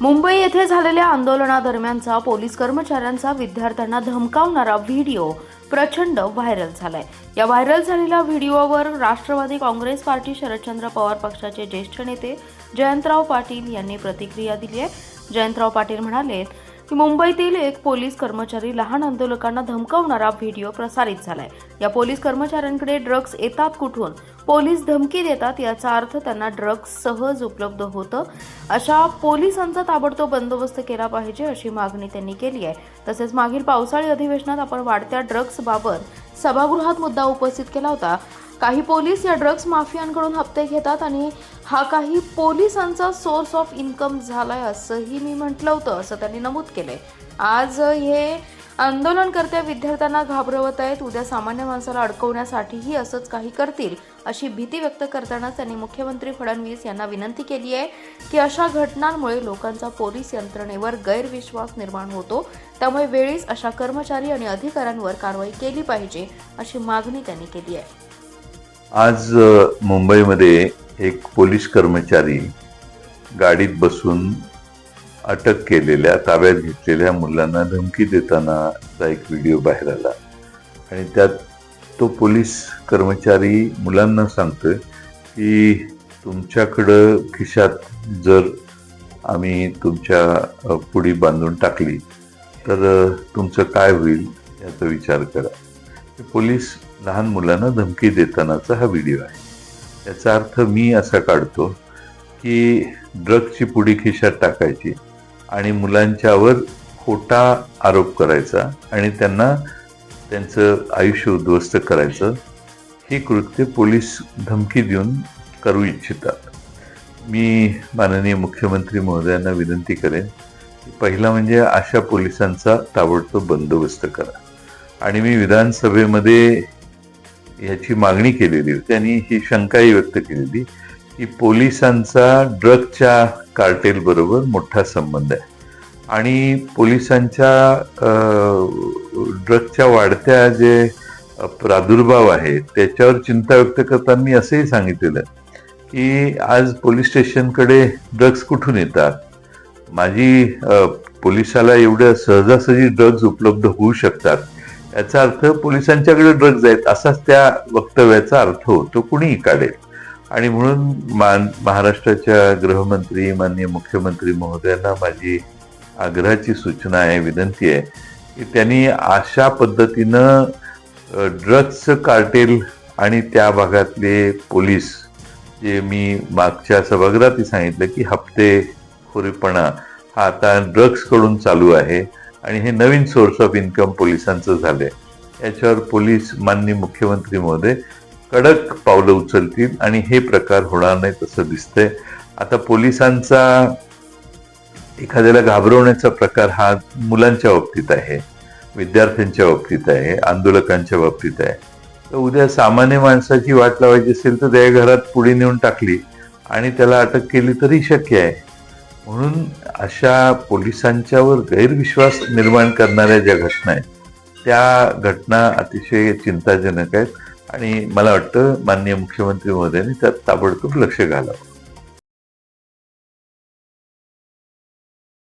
मुंबई येथे झालेल्या आंदोलनादरम्यानचा पोलीस कर्मचाऱ्यांचा विद्यार्थ्यांना धमकावणारा व्हिडिओ प्रचंड व्हायरल झालाय। या व्हायरल झालेल्या व्हिडिओवर राष्ट्रवादी काँग्रेस पार्टी शरदचंद्र पवार पक्षाचे ज्येष्ठ नेते जयंतराव पाटील यांनी प्रतिक्रिया दिली आहे। जयंतराव पाटील म्हणाले की मुंबईतील एक पोलीस कर्मचारी लहान आंदोलकांना धमकावणारा व्हिडिओ प्रसारित झालाय। या पोलीस कर्मचाऱ्यांकडे ड्रग्ज येतात कुठून, पोलीस धमकी देतात याचा अर्थ त्यांना ड्रग्ज सहज उपलब्ध होतं। अशा पोलिसांचा ताबडतोब बंदोबस्त केला पाहिजे अशी मागणी त्यांनी केली आहे। तसेच मागील पावसाळी अधिवेशनात आपण वाढत्या ड्रग्ज बाबत सभागृहात मुद्दा उपस्थित केला होता। काही पोलीस या ड्रग्ज माफियांकडून हप्ते घेतात आणि हा काही पोलिसांचा सोर्स ऑफ इन्कम झालाय असंही मी म्हटलं होतं, असं त्यांनी नमूद केलंय। आज हे आंदोलनकर्त्या विद्यार्थ्यांना घाबरवत आहेत, उद्या सामान्य माणसाला अडकवण्यासाठीही असंच काही करतील अशी भीती व्यक्त करताना त्यांनी मुख्यमंत्री फडणवीस यांना विनंती केली आहे की अशा घटनांमुळे लोकांचा पोलीस यंत्रणेवर गैरविश्वास निर्माण होतो, त्यामुळे वेळीच अशा कर्मचारी आणि अधिकाऱ्यांवर कारवाई केली पाहिजे अशी मागणी त्यांनी केली आहे। आज मुंबईमध्ये एक पोलीस कर्मचारी गाडीत बसून अटक केलेल्या ताब्यात घेतलेल्या मुलांना धमकी देतानाचा एक व्हिडिओ बाहेर आला आणि त्यात तो पोलीस कर्मचारी मुलांना सांगतोय की तुमच्याकडं खिशात जर आम्ही तुमच्या पुडी बांधून टाकली तर तुमचं काय होईल याचा विचार करा। पोलीस लहान मुलांना धमकी देतानाचा हा व्हिडिओ आहे। याचा अर्थ मी असा काढतो की ड्रग्जची पुडी खिशात टाकायची आणि मुलांच्यावर खोटा आरोप करायचा आणि त्यांना त्यांचं आयुष्य उद्ध्वस्त करायचं, हे कृत्य पोलीस धमकी देऊन करू इच्छितात। मी माननीय मुख्यमंत्री महोदयांना विनंती करेन की पहिला म्हणजे अशा पोलिसांचा ताबडतोब बंदोबस्त करा। आणि मी विधानसभेमध्ये याची मागणी केलेली होती आणि ही शंकाही व्यक्त केलेली की पोलिसांचा ड्रग्जच्या कार्टेल बरोबर मोठा संबंध आहे आणि पोलिसांच्या ड्रग्जच्या वाढत्या जे प्रादुर्भाव आहे त्याच्यावर चिंता व्यक्त करताना मी असंही सांगितलेलं की आज पोलीस स्टेशनकडे ड्रग्ज कुठून येतात, माझी पोलिसाला एवढ्या सहजासहजी ड्रग्ज उपलब्ध होऊ शकतात याचा अर्थ पोलिसांच्याकडे ड्रग्ज आहेत असाच त्या वक्तव्याचा अर्थ होतो, कुणीही काढेल। आणि म्हणून महाराष्ट्राच्या गृहमंत्री माननीय मुख्यमंत्री महोदयांना माझी आग्रहाची सूचना आहे, विनंती आहे की त्यांनी अशा पद्धतीनं ड्रग्जचं कार्टेल आणि त्या भागातले पोलीस, जे मी मागच्या सभागृहात सांगितलं की हप्तेखोरीपणा हा आता ड्रग्जकडून चालू आहे आणि हे नवीन सोर्स ऑफ इन्कम पोलिसांचं झालंय, याच्यावर पोलीस माननीय मुख्यमंत्री महोदय कडक पावलं उचलतील आणि हे प्रकार होणार नाही तसं दिसतंय। आता पोलिसांचा एखाद्याला घाबरवण्याचा प्रकार हा मुलांच्या बाबतीत आहे, विद्यार्थ्यांच्या बाबतीत आहे, आंदोलकांच्या बाबतीत आहे। तर उद्या सामान्य माणसाची वाट लावायची असेल तर त्या घरात पुढे नेऊन टाकली आणि त्याला अटक केली तरी शक्य आहे। म्हणून अशा पोलिसांच्यावर गैरविश्वास निर्माण करणाऱ्या ज्या घटना आहेत त्या घटना अतिशय चिंताजनक आहेत आणि मला वाटतं माननीय मुख्यमंत्री महोदयांनी त्यात ताबडतोब लक्ष घालावं।